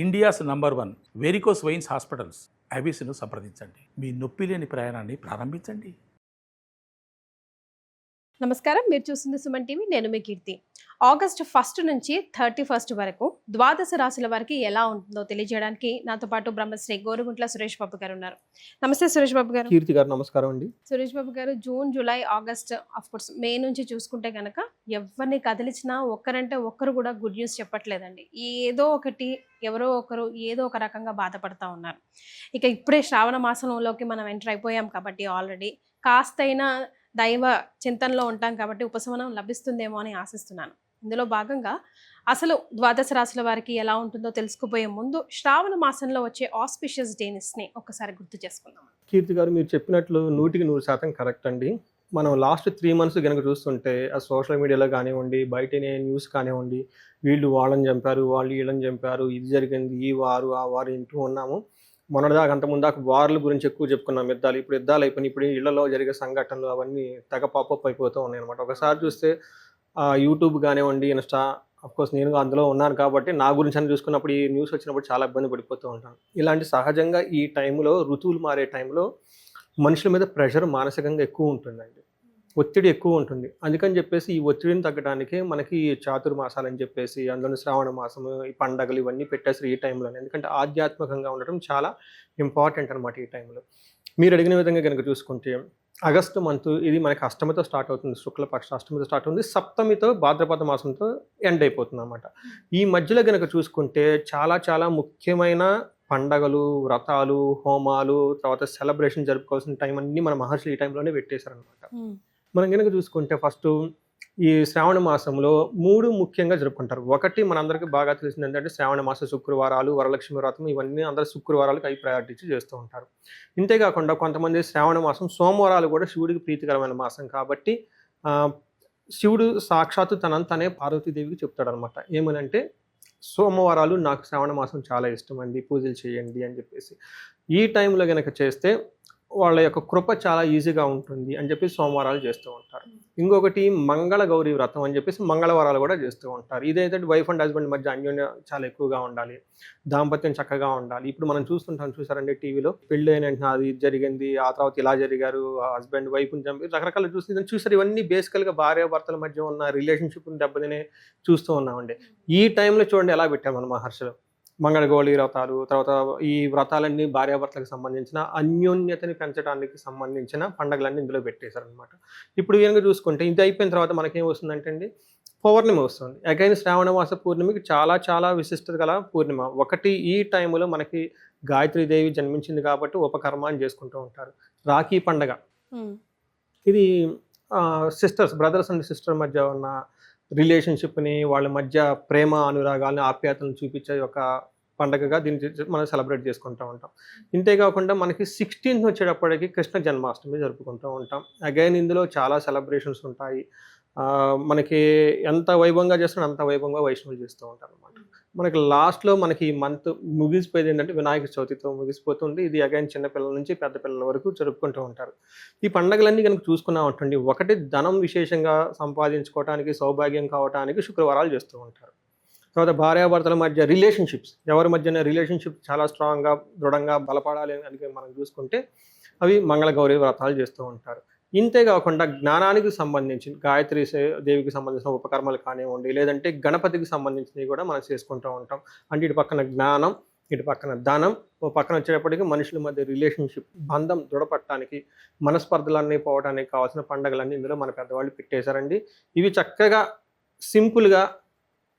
India's number 1 varicose veins hospitals ఐబీసీను సంప్రదించండి. మీ నొప్పి లేని ప్రయాణాన్ని ప్రారంభించండి. నమస్కారం, మీరు చూస్తుంది సుమన్ టీవీ. నేను మీ కీర్తి. ఆగస్టు 1 నుంచి 31 వరకు ద్వాదశ రాశుల వారికి ఎలా ఉంటుందో తెలియజేయడానికి నాతో పాటు బ్రహ్మశ్రీ గోరుగుంట్ల సురేష్ బాబు గారు ఉన్నారు. నమస్తే సురేష్ బాబు గారు. కీర్తి గారు నమస్కారం అండి. Suresh Babu garu, June, July, August, of course May నుంచి చూసుకుంటే కనుక ఎవరిని కదిలించినా ఒక్కరంటే ఒక్కరు కూడా గుడ్ న్యూస్ చెప్పట్లేదండి. ఏదో ఒకటి, ఎవరో ఒకరు ఏదో ఒక రకంగా బాధపడతా ఉన్నారు. ఇక ఇప్పుడే శ్రావణ మాసంలోకి మనం ఎంటర్ అయిపోయాం కాబట్టి ఆల్రెడీ కాస్తైనా దైవ చింతనలో ఉంటాం కాబట్టి ఉపశమనం లభిస్తుందేమో అని ఆశిస్తున్నాను. ఇందులో భాగంగా అసలు ద్వాదశ రాశుల వారికి ఎలా ఉంటుందో తెలుసుకుపోయే ముందు శ్రావణ మాసంలో వచ్చే ఆస్పిషియస్ డేస్ని ఒకసారి గుర్తు చేసుకుందాం. కీర్తి గారు, మీరు చెప్పినట్లు 100% కరెక్ట్ అండి. మనం లాస్ట్ 3 months కనుక చూస్తుంటే ఆ సోషల్ మీడియాలో కానివ్వండి, బయటనే న్యూస్ కానివ్వండి, వీళ్ళు వాళ్ళని చంపారు, వాళ్ళు వీళ్ళని చంపారు, ఇది జరిగింది, ఈ వారు ఆ వారు వింటూ ఉన్నాము. మొన్నటిదాకా అంతకుముందాక వార్ల గురించి ఎక్కువ చెప్పుకున్నాం, యుద్ధాలు. ఇప్పుడు యుద్ధాలు అయిపోయినాయి. ఇప్పుడు ఇళ్లలో జరిగే సంఘటనలు అవన్నీ తెగ పాపప్ అయిపోతూ ఉన్నాయి అనమాట. ఒకసారి చూస్తే యూట్యూబ్ కానివ్వండి, ఇన్స్టా, అఫ్కోర్స్ నేను అందులో ఉన్నాను కాబట్టి నా గురించి అని చూసుకున్నప్పుడు ఈ న్యూస్ వచ్చినప్పుడు చాలా ఇబ్బంది పడిపోతూ ఉంటాను. ఇలాంటి సహజంగా ఈ టైంలో, ఋతువులు మారే టైంలో మనుషుల మీద ప్రెషర్ మానసికంగా ఎక్కువ ఉంటుందండి, ఒత్తిడి ఎక్కువ ఉంటుంది. అందుకని చెప్పేసి ఈ ఒత్తిడిని తగ్గడానికి మనకి చాతుర్మాసాలు అని చెప్పేసి, అందులో శ్రావణ మాసము, ఈ పండగలు ఇవన్నీ పెట్టేసి ఈ టైంలోనే. ఎందుకంటే ఆధ్యాత్మికంగా ఉండటం చాలా ఇంపార్టెంట్ అనమాట ఈ టైంలో. మీరు అడిగిన విధంగా కనుక చూసుకుంటే ఆగస్టు మంత్ ఇది మనకి అష్టమితో స్టార్ట్ అవుతుంది, శుక్లపక్ష అష్టమితో స్టార్ట్ అవుతుంది, సప్తమితో భాద్రపద మాసంతో ఎండ్ అయిపోతుంది అనమాట. ఈ మధ్యలో కనుక చూసుకుంటే చాలా చాలా ముఖ్యమైన పండగలు, వ్రతాలు, హోమాలు, తర్వాత సెలబ్రేషన్ జరుపుకోవాల్సిన టైం అన్నీ మన మహర్షులు ఈ టైంలోనే పెట్టేశారనమాట. మనం కనుక చూసుకుంటే ఫస్ట్ ఈ శ్రావణ మాసంలో 3 ముఖ్యంగా జరుపుకుంటారు. ఒకటి మనందరికీ బాగా తెలిసింది ఏంటంటే శ్రావణ మాస శుక్రవారాలు, వరలక్ష్మి వ్రతం, ఇవన్నీ అందరూ శుక్రవారాలకు ప్రయారిటీ ఇచ్చి చేస్తూ ఉంటారు. ఇంతేకాకుండా కొంతమంది శ్రావణ మాసం సోమవారాలు కూడా శివుడికి ప్రీతికరమైన మాసం కాబట్టి శివుడు సాక్షాత్తు తనే పార్వతీదేవికి చెప్తాడనమాట. ఏమనంటే, సోమవారాలు నాకు శ్రావణ మాసం చాలా ఇష్టం అండి, పూజలు చేయండి అని చెప్పేసి. ఈ టైంలో కనుక చేస్తే వాళ్ళ యొక్క కృప చాలా ఈజీగా ఉంటుంది అని చెప్పి సోమవారాలు చేస్తూ ఉంటారు. ఇంకొకటి మంగళ గౌరీ వ్రతం అని చెప్పేసి మంగళవారాలు కూడా చేస్తూ ఉంటారు. ఇదైతే వైఫ్ అండ్ హస్బెండ్ మధ్య అన్యోన్యం చాలా ఎక్కువగా ఉండాలి, దాంపత్యం చక్కగా ఉండాలి. ఇప్పుడు మనం చూస్తుంటాం, చూసారండి టీవీలో, పెళ్ళి అయిన వెంటనే అది జరిగింది, ఆ తర్వాత ఇలా జరిగారు, హస్బెండ్ వైఫ్ని చంపి రకరకాల చూసారు. ఇవన్నీ బేసికల్గా భార్యాభర్తల మధ్య ఉన్న రిలేషన్షిప్ని దెబ్బతినే చూస్తూ ఉన్నామండి. ఈ టైంలో చూడండి ఎలా పెట్టాం మన మహర్షులు. మంగళగౌళి వ్రతాలు, తర్వాత ఈ వ్రతాలన్నీ భార్యాభర్తలకు సంబంధించిన అన్యోన్యతని పెంచడానికి సంబంధించిన పండుగలన్నీ ఇందులో పెట్టేశారనమాట. ఇప్పుడు కనుక చూసుకుంటే ఇది అయిపోయిన తర్వాత మనకేం వస్తుందంటే అండి, పౌర్ణమి వస్తుంది. అగైన్ శ్రావణ మాస పూర్ణిమకి చాలా చాలా విశిష్టత గల పూర్ణిమ. ఒకటి, ఈ టైంలో మనకి గాయత్రీదేవి జన్మించింది కాబట్టి ఉపకర్మ అని చేసుకుంటూ ఉంటారు. రాఖీ పండగ, ఇది సిస్టర్స్, బ్రదర్స్ అండ్ సిస్టర్ మధ్య ఉన్న రిలేషన్షిప్ని, వాళ్ళ మధ్య ప్రేమ అనురాగాలను, ఆప్యాయతలను చూపించే ఒక పండగగా దీన్ని మనం సెలబ్రేట్ చేసుకుంటూ ఉంటాం. ఇంతేకాకుండా మనకి 16th వచ్చేటప్పటికి కృష్ణ జన్మాష్టమి జరుపుకుంటూ ఉంటాం. అగైన్ ఇందులో చాలా సెలబ్రేషన్స్ ఉంటాయి. మనకి ఎంత వైభవంగా చేస్తున్నా అంత వైభవంగా వైష్ణవులు చేస్తూ ఉంటారు అనమాట. మనకి లాస్ట్లో మనకి ఈ మంత్ ముగిసిపోయేది ఏంటంటే వినాయక చవితితో ముగిసిపోతుంది. ఇది అగైన్ చిన్నపిల్లల నుంచి పెద్ద పిల్లల వరకు జరుపుకుంటూ ఉంటారు. ఈ పండుగలన్నీ కనుక చూసుకున్నా ఉంటుంది, ఒకటి ధనం విశేషంగా సంపాదించుకోవడానికి, సౌభాగ్యం కావడానికి శుక్రవారాలు చేస్తూ ఉంటారు. తర్వాత భార్యాభర్తల మధ్య రిలేషన్షిప్స్, ఎవరి మధ్యన రిలేషన్షిప్ చాలా స్ట్రాంగ్గా, దృఢంగా బలపడాలి అని మనం చూసుకుంటే అవి మంగళగౌరి వ్రతాలు చేస్తూ ఉంటారు. ఇంతేకాకుండా జ్ఞానానికి సంబంధించి గాయత్రి దేవికి సంబంధించిన ఉపకర్మలు కానివ్వండి, లేదంటే గణపతికి సంబంధించినవి కూడా మనం చేసుకుంటూ ఉంటాం. అంటే ఇటు పక్కన జ్ఞానం, ఇటు పక్కన ధనం, ఓ పక్కన వచ్చేటప్పటికి మనుషుల మధ్య రిలేషన్షిప్, బంధం దృఢపడటానికి, మనస్పర్ధలన్నీ పోవడానికి కావాల్సిన పండుగలన్నీ ఇందులో మన పెద్దవాళ్ళు పెట్టేశారండి. ఇవి చక్కగా సింపుల్గా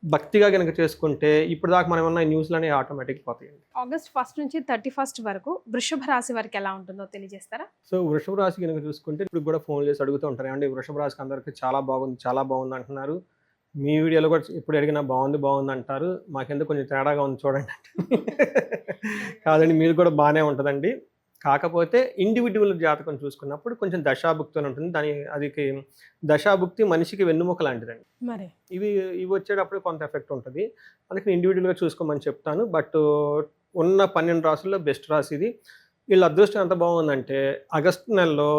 భక్తిగా కనుక చేసుకుంటే ఇప్పుడు దాకా మనం ఉన్న న్యూస్లనే ఆటోమేటిక్ పోతాయండి. ఆగస్ట్ 1 నుంచి 31 వరకు వృషభ రాశి వారికి ఎలా ఉంటుందో తెలియజేస్తారా? సో వృషభ రాశి కనుక చూసుకుంటే ఇప్పుడు కూడా ఫోన్ చేసి అడుగుతూ ఉంటారు, ఏమంటే వృషభ రాశికి అందరికీ చాలా బాగుంది అంటున్నారు, మీ వీడియోలో కూడా ఇప్పుడు అడిగినా బాగుంది అంటారు, మాకెందుకు కొంచెం తేడాగా ఉంది చూడండి కాదండి, మీరు కూడా బాగానే ఉంటుందండి. కాకపోతే ఇండివిజువల్ జాతకం చూసుకున్నప్పుడు కొంచెం దశాభుక్తి అని ఉంటుంది. అది దశాభుక్తి మనిషికి వెన్నుముక లాంటిదండి. మరి ఇవి వచ్చేటప్పుడు కొంత ఎఫెక్ట్ ఉంటుంది. అందుకని ఇండివిజువల్గా చూసుకోమని చెప్తాను. బట్ ఉన్న 12 రాసుల్లో బెస్ట్ రాశి ఇది. వీళ్ళ అదృష్టం ఎంత బాగుందంటే ఆగస్టు నెలలో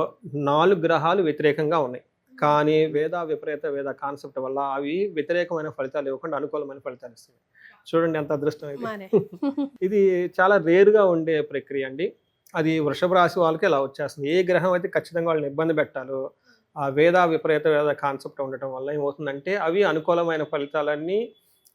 4 గ్రహాలు వ్యతిరేకంగా ఉన్నాయి. కానీ వేద విపరీత వేద కాన్సెప్ట్ వల్ల అవి వ్యతిరేకమైన ఫలితాలు ఇవ్వకుండా అనుకూలమైన ఫలితాలు ఇస్తుంది. చూడండి ఎంత అదృష్టం ఇది. మరే. ఇది చాలా రేరుగా ఉండే ప్రక్రియ అండి. అది వృషభ రాశి వాళ్ళకి ఇలా వచ్చేస్తుంది. ఏ గ్రహం అయితే ఖచ్చితంగా వాళ్ళని ఇబ్బంది పెట్టాలో ఆ వేద విపరీత వేద కాన్సెప్ట్ ఉండటం వల్ల ఏమవుతుందంటే అవి అనుకూలమైన ఫలితాలన్నీ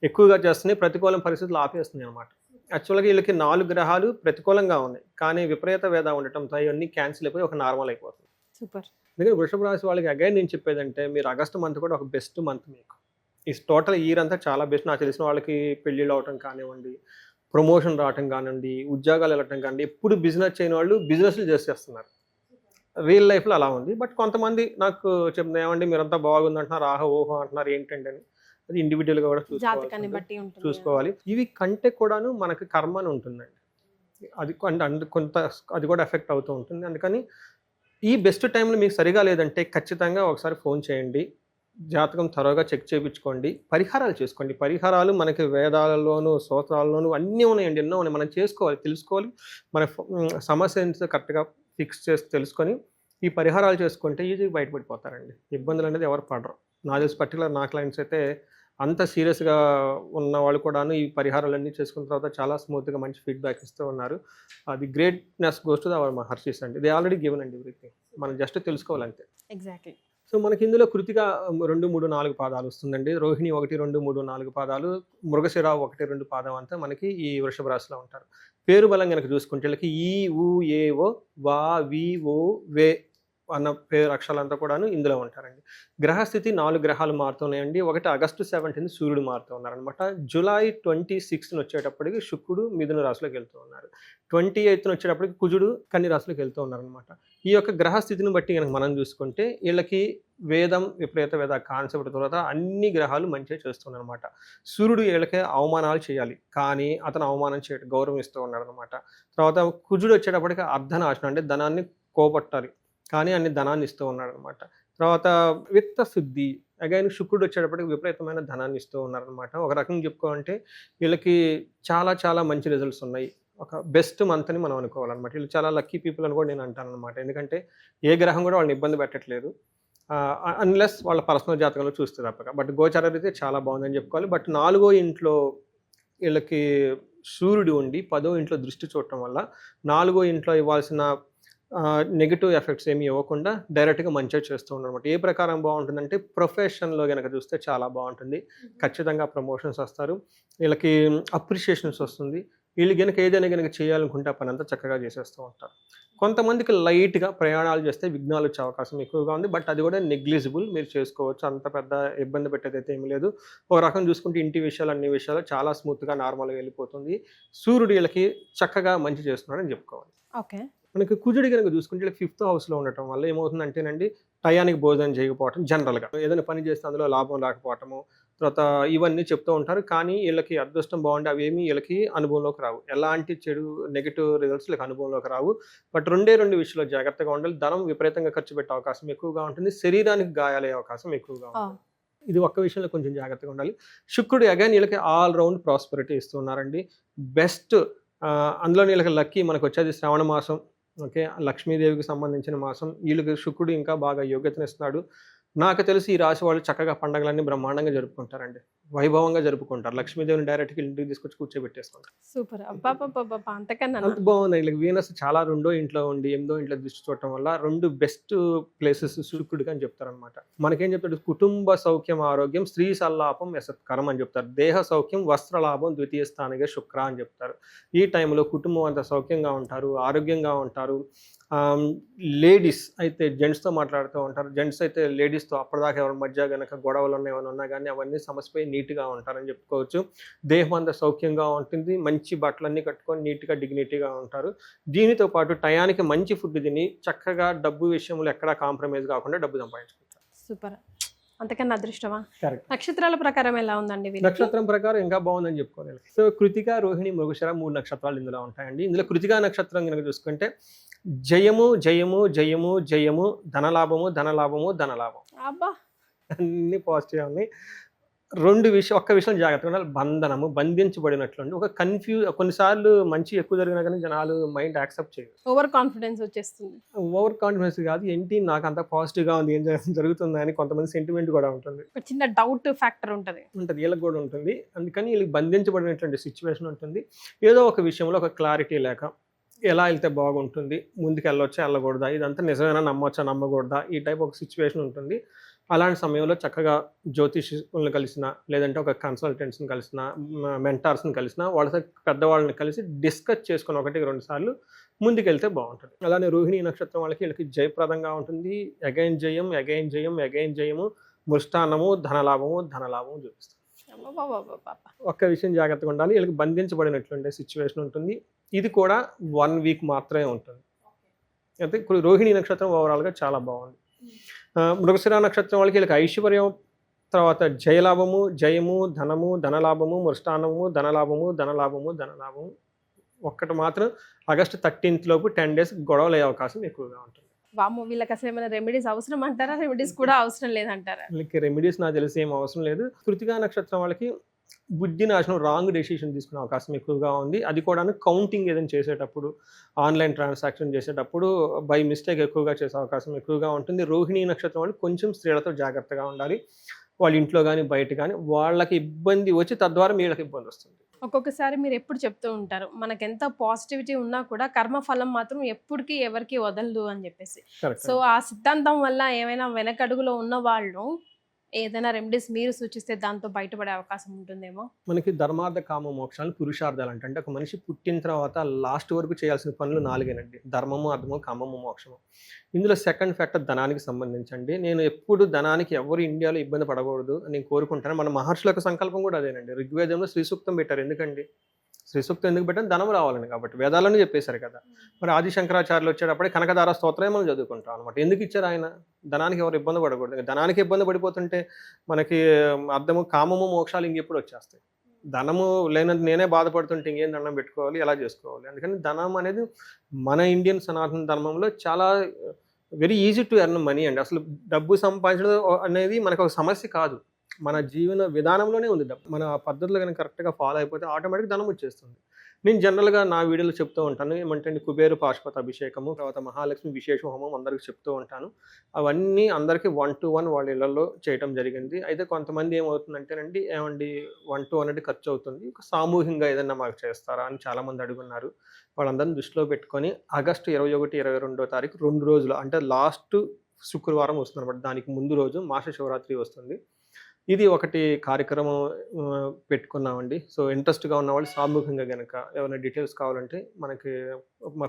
ఎక్కువగా చేస్తున్నాయి, ప్రతికూల పరిస్థితులు ఆపేస్తున్నాయి అనమాట. యాక్చువల్గా వీళ్ళకి 4 గ్రహాలు ప్రతికూలంగా ఉన్నాయి, కానీ విపరీత వేద ఉండటంతో అవన్నీ క్యాన్సిల్ అయిపోయి ఒక నార్మల్ అయిపోతుంది. సూపర్. అందుకని వృషభ రాశి వాళ్ళకి అగైన్ నేను చెప్పేదంటే మీరు ఆగస్టు మంత్ కూడా ఒక బెస్ట్ మంత్ మీకు. ఈ టోటల్ ఇయర్ అంతా చాలా బెస్ట్. నాకు తెలిసిన వాళ్ళకి పెళ్ళిళ్ళు అవటం కానివ్వండి, ప్రమోషన్ రావటం కానివ్వండి, ఉద్యోగాలు వెళ్ళటం కానివ్వండి, ఎప్పుడు బిజినెస్ చేయని వాళ్ళు బిజినెస్లు చేసేస్తున్నారు. రియల్ లైఫ్లో అలా ఉంది. బట్ కొంతమంది నాకు చెప్తున్నా ఏమండి మీరంతా బాగుంది అంటున్నారు, ఆహా ఓహో అంటున్నారు, ఏంటంటే అని అది ఇండివిజువల్గా కూడా జాతకాన్ని బట్టి ఉంటుంది. చూసుకోవాలి. ఇవి కంటే కూడాను మనకి కర్మ అని ఉంటుందండి. అది కొంత అది కూడా ఎఫెక్ట్ అవుతూ ఉంటుంది. అందుకని ఈ బెస్ట్ టైంలో మీకు సరిగా లేదంటే ఖచ్చితంగా ఒకసారి ఫోన్ చేయండి, జాతకం త్వరగా చెక్ చేయించుకోండి, పరిహారాలు చేసుకోండి. పరిహారాలు మనకి వేదాలలోనూ స్తోత్రాల్లోనూ అన్నీ ఉన్నాయండి, ఎన్నో ఉన్నాయి. మనం చేసుకోవాలి, తెలుసుకోవాలి, మన సమస్య ఏంటో కరెక్ట్గా ఫిక్స్ చేసి తెలుసుకొని ఈ పరిహారాలు చేసుకుంటే ఈజీగా బయటపడిపోతారండి. ఇబ్బందులు అనేది ఎవరు పడరు. నాకు తెలిసి పర్టికులర్ నా క్లయింట్స్ అయితే అంత సీరియస్గా ఉన్న వాళ్ళు కూడాను ఈ పరిహారాలన్నీ చేసుకున్న తర్వాత చాలా స్మూత్గా మంచి ఫీడ్బ్యాక్ ఇస్తూ ఉన్నారు. అది గ్రేట్నెస్ గోస్ టు అవర్ మహర్షిస్ అండి. దే ఆల్రెడీ గివెన్ అండి ఎవ్రీథింగ్, మనం జస్ట్ తెలుసుకోవాలంతే. ఎగ్జాక్ట్లీ. సో మనకి ఇందులో కృతిక 2, 3, 4 పాదాలు వస్తుందండి. రోహిణి 1, 2, 3, 4 పాదాలు, మృగశిర 1, 2 పాదం అంతా మనకి ఈ వృషభ రాశిలో ఉంటారు. పేరు బలం కనుక చూసుకుంటే వీళ్ళకి ఈ ఊ ఏ ఓ వా వి ఓ వే అన్న పేరు అక్షరాలంతా కూడాను ఇందులో ఉంటారండి. గ్రహస్థితి 4 గ్రహాలు మారుతున్నాయండి. ఒకటి ఆగస్టు 17 సూర్యుడు మారుతూ ఉన్నారనమాట. జూలై 26 వచ్చేటప్పటికి శుక్రుడు మిథున రాశిలోకి వెళ్తూ ఉన్నారు. 28 వచ్చేటప్పటికి కుజుడు కన్య రాశిలోకి వెళ్తూ ఉన్నారనమాట. ఈ యొక్క గ్రహస్థితిని బట్టి కనుక మనం చూసుకుంటే వీళ్ళకి వేదం విపరీత వేద కాన్సెప్ట్ తర్వాత అన్ని గ్రహాలు మంచిగా చేస్తున్నారు అనమాట. సూర్యుడు వీళ్ళకి అవమానాలు చేయాలి, కానీ అతను అవమానం చేయడం గౌరవం ఇస్తూ ఉన్నాడు అనమాట. తర్వాత కుజుడు వచ్చేటప్పటికి అర్ధనాశనం అంటే ధనాన్ని కోపట్టాలి, కానీ అన్ని ధనాన్ని ఇస్తూ ఉన్నాడు అనమాట. తర్వాత విత్త శుద్ధి, అగైన్ శుక్రుడు వచ్చేటప్పటికి విపరీతమైన ధనాన్ని ఇస్తూ ఉన్నారనమాట. ఒక రకంగా చెప్పుకోవాలంటే వీళ్ళకి చాలా చాలా మంచి రిజల్ట్స్ ఉన్నాయి. ఒక బెస్ట్ మంత్ అని మనం అనుకోవాలన్నమాట. వీళ్ళు చాలా లక్కీ పీపుల్ అని కూడా నేను అంటాను అనమాట. ఎందుకంటే ఏ గ్రహం కూడా వాళ్ళని ఇబ్బంది పెట్టట్లేదు, అన్లెస్ వాళ్ళ పర్సనల్ జాతకంలో చూస్తే తప్పక. బట్ గోచార అయితే చాలా బాగుందని చెప్పుకోవాలి. బట్ 4వ ఇంట్లో వీళ్ళకి సూర్యుడు ఉండి 10వ ఇంట్లో దృష్టి చూడటం వల్ల 4వ ఇంట్లో ఇవ్వాల్సిన నెగిటివ్ ఎఫెక్ట్స్ ఏమి ఇవ్వకుండా డైరెక్ట్గా మంచిగా చేస్తూ ఉన్నారన్నమాట. ఏ ప్రకారం బాగుంటుందంటే ప్రొఫెషన్లో కనుక చూస్తే చాలా బాగుంటుంది. ఖచ్చితంగా ప్రమోషన్స్ వస్తారు, వీళ్ళకి అప్రిషియేషన్స్ వస్తుంది. వీళ్ళు కనుక ఏదైనా కనుక చేయాలనుకుంటే ఆ పని అంతా చక్కగా చేసేస్తూ ఉంటారు. కొంతమందికి లైట్గా ప్రయాణాలు చేస్తే విఘ్నాలు వచ్చే అవకాశం ఎక్కువగా ఉంది. బట్ అది కూడా నెగ్లిజిబుల్, మీరు చేసుకోవచ్చు, అంత పెద్ద ఇబ్బంది పెట్టేదైతే ఏమీ లేదు. ఒక రకం చూసుకుంటే ఇంటి విషయాలు అన్ని విషయాలు చాలా స్మూత్గా నార్మల్గా వెళ్ళిపోతుంది. సూర్యుడు వీళ్ళకి చక్కగా మంచి చేస్తున్నాడని చెప్పుకోవాలి. ఓకే. మనకి కుజుడు కనుక చూసుకుంటే 5th హౌస్లో ఉండటం వల్ల ఏమవుతుందంటేనండి టయానికి భోజనం చేయకపోవటం, జనరల్గా ఏదైనా పని చేస్తే అందులో లాభం రాకపోవటము, తర్వాత ఇవన్నీ చెప్తూ ఉంటారు. కానీ వీళ్ళకి అదృష్టం బాగుండి అవేమీ వీళ్ళకి అనుభవంలోకి రావు. ఎలాంటి చెడు నెగిటివ్ రిజల్ట్స్ వీళ్ళకి అనుభవంలోకి రావు. బట్ 2 విషయాల్లో జాగ్రత్తగా ఉండాలి. ధనం విపరీతంగా ఖర్చు పెట్టే అవకాశం ఎక్కువగా ఉంటుంది, శరీరానికి గాయాలయ్యే అవకాశం ఎక్కువగా ఉంటుంది. ఇది ఒక్క విషయంలో కొంచెం జాగ్రత్తగా ఉండాలి. శుక్రుడు అగైన్ వీళ్ళకి ఆల్ రౌండ్ ప్రాస్పరిటీ ఇస్తున్నారండి. బెస్ట్ అందులో వీళ్ళకి లక్కీ మనకు వచ్చేది శ్రావణ మాసం. ఓకే, లక్ష్మీదేవికి సంబంధించిన మాసం. వీళ్ళకి శుక్రుడు ఇంకా బాగా యోగ్యతనిస్తున్నాడు. నాకు తెలిసి ఈ రాశి వాళ్ళు చక్కగా పండుగలన్నీ బ్రహ్మాండంగా జరుపుకుంటారండి, వైభవంగా జరుపుకుంటారు. లక్ష్మీదేవిని డైరెక్ట్గా ఇంటికి తీసుకొచ్చి కూర్చోబెట్టేసుకుంటారు. సూపర్. అబ్బాబ్బాబ్బా, అంతకన్నా అంత బాగుంది. వీళ్ళకి వీనస్ చాలా 2వ ఇంట్లో ఉండి 8వ ఇంట్లో దృష్టి చూడటం వల్ల 2 బెస్ట్ ప్లేసెస్ శుక్రుడికి అని చెప్తారనమాట. మనకేం చెప్తాడు, కుటుంబ సౌఖ్యం ఆరోగ్యం స్త్రీ సల్లాపం యశత్కరం అని చెప్తారు. దేహ సౌఖ్యం వస్త్రలాభం ద్వితీయ స్థానిగా శుక్ర అని చెప్తారు. ఈ టైంలో కుటుంబం అంతా సౌఖ్యంగా ఉంటారు, ఆరోగ్యంగా ఉంటారు. లేడీస్ అయితే జెంట్స్తో మాట్లాడుతూ ఉంటారు, జెంట్స్ అయితే లేడీస్తో అప్పటిదాకా ఎవరి మధ్య కనుక గొడవలు ఏమైనా ఉన్నా కానీ అవన్నీ సమస్యపై నీట్గా ఉంటారని చెప్పుకోవచ్చు. దేహం అంతా సౌఖ్యంగా ఉంటుంది, మంచి బట్టలన్నీ కట్టుకొని నీట్గా డిగ్నిటీగా ఉంటారు. దీనితో పాటు టయానికి మంచి ఫుడ్ తిని చక్కగా డబ్బు విషయంలో ఎక్కడా కాంప్రమైజ్ కాకుండా డబ్బు సంపాదించుకుంటారు. సూపర్. అంతకన్నా అదృష్టమా? కరెక్ట్. నక్షత్రాల ప్రకారం ఎలా ఉందండి? నక్షత్రం ప్రకారం ఇంకా బాగుందని చెప్పుకోవాలి. సో కృతిక, రోహిణి, మృగశిర 3 నక్షత్రాలు ఇందులో ఉంటాయండి. ఇందులో కృతికా నక్షత్రం కనుక చూసుకుంటే జయము జయము జయము జయము, ధనలాభము ధనలాభము ధనలాభం, అబ్బా అన్ని పాజిటివ్ ఉన్నాయి. ఒక్క విషయం జాగ్రత్తగా ఉండాలి. బంధనము, బంధించబడినట్లుండి ఒక కొన్నిసార్లు మంచి ఎక్కువ జరిగినా కానీ జనాలు మైండ్ యాక్సెప్ట్ చేయరు. ఓవర్ కాన్ఫిడెన్స్ వచ్చేస్తుంది. ఓవర్ కాన్ఫిడెన్స్ కాదు, ఏంటి నాకు అంత పాజిటివ్‌గా ఉంది, ఏం జరుగుతుందా అని కొంతమంది సెంటిమెంట్ కూడా ఉంటుంది. ఒక చిన్న డౌట్ ఫ్యాక్టర్ ఉంటది. వీళ్ళకి కూడా ఉంటుంది. అందుకని వీళ్ళకి బంధించబడినటువంటి సిచ్యువేషన్ ఉంటుంది. ఏదో ఒక విషయంలో ఒక క్లారిటీ లేక ఎలా వెళ్తే బాగుంటుంది, ముందుకు వెళ్ళొచ్చా వెళ్ళకూడదా, ఇదంతా నిజమేనా, నమ్మొచ్చా నమ్మకూడదా, ఈ టైప్ ఒక సిచ్యువేషన్ ఉంటుంది. అలాంటి సమయంలో చక్కగా జ్యోతిష్యులను కలిసిన, లేదంటే ఒక కన్సల్టెంట్స్ని కలిసిన, మెంటార్స్ని కలిసిన, వాళ్ళతో పెద్దవాళ్ళని కలిసి డిస్కస్ చేసుకుని 1-2 సార్లు ముందుకెళ్తే బాగుంటుంది. అలానే రోహిణీ నక్షత్రం వీళ్ళకి జయప్రదంగా ఉంటుంది. అగైన్ జయం, అగైన్ జయం, అగైన్ జయము, మృష్టాన్నము, ధనలాభము చూపిస్తుంది. ఒక్క విషయం జాగ్రత్తగా ఉండాలి, వీళ్ళకి బంధించబడినట్లుండే సిచ్యువేషన్ ఉంటుంది. ఇది కూడా 1 వీక్ మాత్రమే ఉంటుంది. అయితే ఇప్పుడు రోహిణీ నక్షత్రం ఓవరాల్గా చాలా బాగుంది. మృగశిర నక్షత్రం వీళ్ళకి ఐశ్వర్యం, తర్వాత జయలాభము, జయము, ధనము, ధనలాభము, మృష్టాన్నము, ధనలాభము. ఒక్కటి మాత్రం ఆగస్టు 13th లోపు 10 days గొడవలు అయ్యే అవకాశం ఎక్కువగా ఉంటుంది. వామ్మో, వీళ్ళకి అసలు ఏమైనా రెమెడీస్ అవసరం అంటారా? రెమెడీస్ కూడా అవసరం లేదంటారా? వీళ్ళకి రెమెడీస్ నాకు తెలిసి ఏం అవసరం లేదు. కృతికా నక్షత్రం వాళ్ళకి బుద్ధి నాశనం, రాంగ్ డెసిషన్ తీసుకునే అవకాశం ఎక్కువగా ఉంది. అది కూడా కౌంటింగ్ ఏదైనా చేసేటప్పుడు, ఆన్లైన్ ట్రాన్సాక్షన్ చేసేటప్పుడు బై మిస్టేక్ ఎక్కువగా చేసే అవకాశం ఎక్కువగా ఉంటుంది. రోహిణీ నక్షత్రం వాళ్ళు కొంచెం స్త్రీలతో జాగ్రత్తగా ఉండాలి. వాళ్ళ ఇంట్లో కానీ బయట కానీ వాళ్ళకి ఇబ్బంది వచ్చి తద్వారా వీళ్ళకి ఇబ్బంది వస్తుంది. ఒక్కొక్కసారి మీరు ఎప్పుడు చెప్తూ ఉంటారు, మనకు ఎంత పాజిటివిటీ ఉన్నా కూడా కర్మఫలం మాత్రం ఎప్పటికీ ఎవరికి వదలదు అని చెప్పేసి. సో ఆ సిద్ధాంతం వల్ల ఏమైనా వెనకడుగులో ఉన్న వాళ్ళు ఏదైనా రెమెడీస్ మీరు సూచిస్తే దాంతో బయటపడే అవకాశం ఉంటుందేమో. మనకి ధర్మార్థ కామ మోక్షాలు పురుషార్థాలు అంటే ఒక మనిషి పుట్టిన తర్వాత లాస్ట్ వరకు చేయాల్సిన పనులు 4 ధర్మము, అర్థము, కామము, మోక్షము. ఇందులో సెకండ్ ఫ్యాక్టర్ ధనానికి సంబంధించండి. నేను ఎప్పుడు ధనానికి ఎవరు ఇండియాలో ఇబ్బంది పడకూడదు అని నేను కోరుకుంటాను. మన మహర్షుల యొక్క సంకల్పం కూడా అదేనండి. ఋగ్వేదంలో శ్రీ సూక్తం పెట్టారు. ఎందుకండి శ్రీ సూక్తం ఎందుకు పెట్టాను? ధనం రావాలని. కాబట్టి వేదాలను చెప్పేశారు కదా. మరి ఆది శంకరాచార్యులు వచ్చేటప్పుడే కనకదార స్తోత్రమే మనం చదువుకుంటాం అనమాట. ఎందుకు ఇచ్చారు ఆయన? ధనానికి ఎవరు ఇబ్బంది పడకూడదు. ధనానికి ఇబ్బంది పడిపోతుంటే మనకి అర్థము, కామము, మోక్షాలు ఇంకెప్పుడు వచ్చేస్తాయి. ధనము లేనంత నేనే బాధపడుతుంటే ఇంకేం దండం పెట్టుకోవాలి, ఎలా చేసుకోవాలి? అందుకని ధనం అనేది మన ఇండియన్ సనాతన ధర్మంలో చాలా very easy to earn money అండి. అసలు డబ్బు సంపాదించడం అనేది మనకు ఒక సమస్య కాదు, మన జీవన విధానంలోనే ఉంది. మన పద్ధతులు కనుక కరెక్ట్గా ఫాలో అయిపోతే ఆటోమేటిక్ ధనం వచ్చేస్తుంది. నేను జనరల్గా నా వీడియోలో చెప్తూ ఉంటాను, ఏమంటే కుబేరు పాశుపత అభిషేకము, తర్వాత మహాలక్ష్మి విశేష హోమం అందరికి చెప్తూ ఉంటాను. అవన్నీ అందరికీ 1-to-1 వాళ్ళ ఇళ్లలో చేయటం జరిగింది. అయితే కొంతమంది ఏమవుతుందంటేనండి, ఏమండి 1-to-1 అనేది ఖర్చు అవుతుంది, సామూహికంగా ఏదైనా మాకు చేస్తారా అని చాలామంది అడుగున్నారు. వాళ్ళందరినీ దృష్టిలో పెట్టుకొని ఆగస్టు 21, 22వ తారీఖు 2 రోజులు అంటే లాస్ట్ శుక్రవారం వస్తుంది అనమాట. దానికి ముందు రోజు మాస శివరాత్రి వస్తుంది. ఇది ఒకటి కార్యక్రమం పెట్టుకున్నామండి. సో ఇంట్రెస్ట్గా ఉన్న వాళ్ళు సామూహికంగా కనుక ఏమైనా డీటెయిల్స్ కావాలంటే మనకి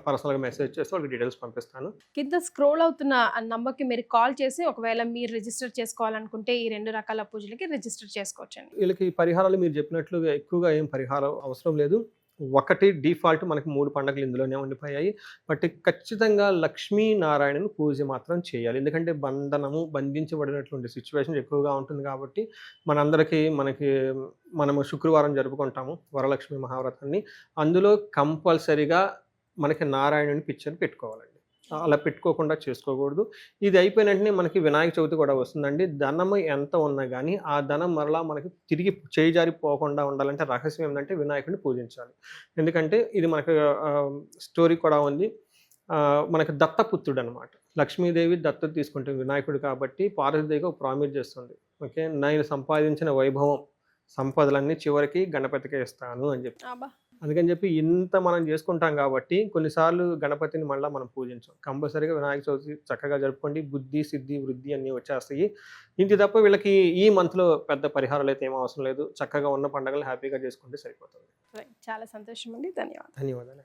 పర్సనల్గా మెసేజ్ చేస్తే వాళ్ళకి డీటెయిల్స్ పంపిస్తాను. కింద స్క్రోల్ అవుతున్న నంబర్కి మీరు కాల్ చేసి ఒకవేళ మీరు రిజిస్టర్ చేసుకోవాలనుకుంటే ఈ 2 రకాల పూజలకి రిజిస్టర్ చేసుకోవచ్చండి. వీళ్ళకి పరిహారాలు మీరు చెప్పినట్లుగా ఎక్కువగా ఏం పరిహారం అవసరం లేదు. ఒకటి డిఫాల్ట్ మనకి 3 పండుగలు ఇందులోనే ఉండిపోయాయి. బట్ ఖచ్చితంగా లక్ష్మీనారాయణను పూజ మాత్రం చేయాలి. ఎందుకంటే బంధించబడినటువంటి సిచ్యువేషన్ ఎక్కువగా ఉంటుంది కాబట్టి మనము శుక్రవారం జరుపుకుంటాము వరలక్ష్మి మహావ్రతాన్ని. అందులో కంపల్సరీగా మనకి నారాయణుని పిక్చర్ పెట్టుకోవాలండి. అలా పెట్టుకోకుండా చేసుకోకూడదు. ఇది అయిపోయిన వెంటనే మనకి వినాయక చవితి కూడా వస్తుందండి. ధనం ఎంత ఉన్నా కానీ ఆ ధనం మరలా మనకి తిరిగి చేయి జారిపోకుండా ఉండాలంటే రహస్యం ఏంటంటే వినాయకుడిని పూజించాలి. ఎందుకంటే ఇది మనకు స్టోరీ కూడా ఉంది. మనకి దత్తపుత్రుడు అనమాట. లక్ష్మీదేవి దత్తత తీసుకుంటుంది వినాయకుడు కాబట్టి పార్వతీదేవికి ఒక ప్రామిస్ చేస్తుంది. ఓకే, నేను సంపాదించిన వైభవం సంపదలన్నీ చివరికి గణపతికే ఇస్తాను అని చెప్పి. అందుకని చెప్పి ఇంత మనం చేసుకుంటాం కాబట్టి కొన్నిసార్లు గణపతిని మళ్ళీ మనం పూజించాం. కంపల్సరీగా వినాయక చవితి చక్కగా జరుపుకోండి. బుద్ధి, సిద్ధి, వృద్ధి అన్నీ వచ్చేస్తాయి. ఇంటి తప్ప వీళ్ళకి ఈ మంత్లో పెద్ద పరిహారాలు అయితే ఏం అవసరం లేదు. చక్కగా ఉన్న పండుగలు హ్యాపీగా చేసుకుంటే సరిపోతుంది. చాలా సంతోషం అండి. ధన్యవాదాలు. ధన్యవాదాలు.